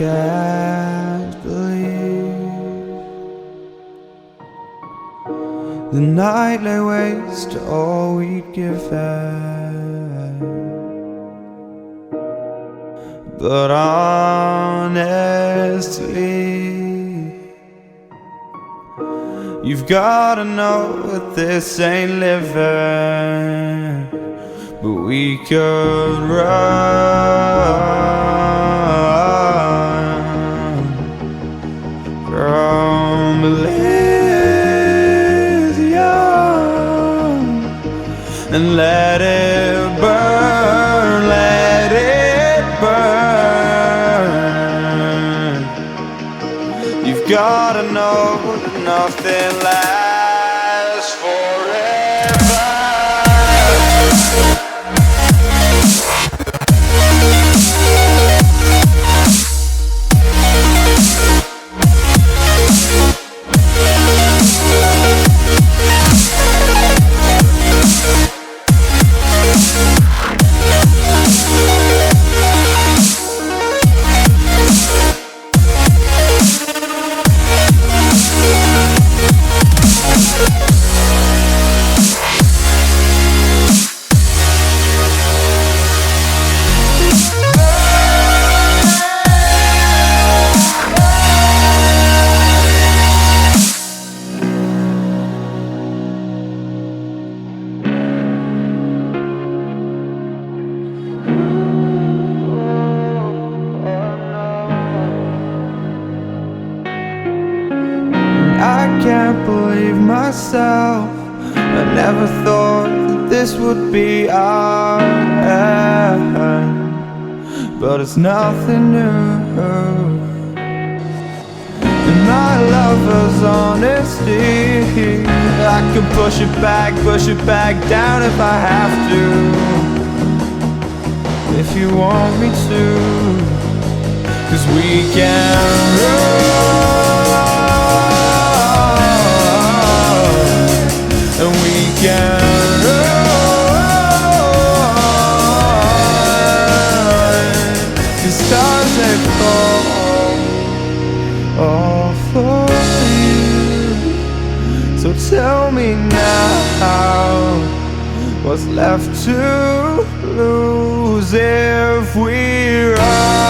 can't believe the night lay waste to all we'd given. But honestly, you've gotta know that this ain't living. But we could run from Elysium and let it burn, let it burn. You've gotta know that nothing lasts forever. I can't believe myself. I never thought that this would be our end, but it's nothing new. And my lover's honesty, I can push it back down if I have to. If you want me to, 'cause we can run, and we can run. The stars they fall all for you. So tell me now, what's left to lose if we run?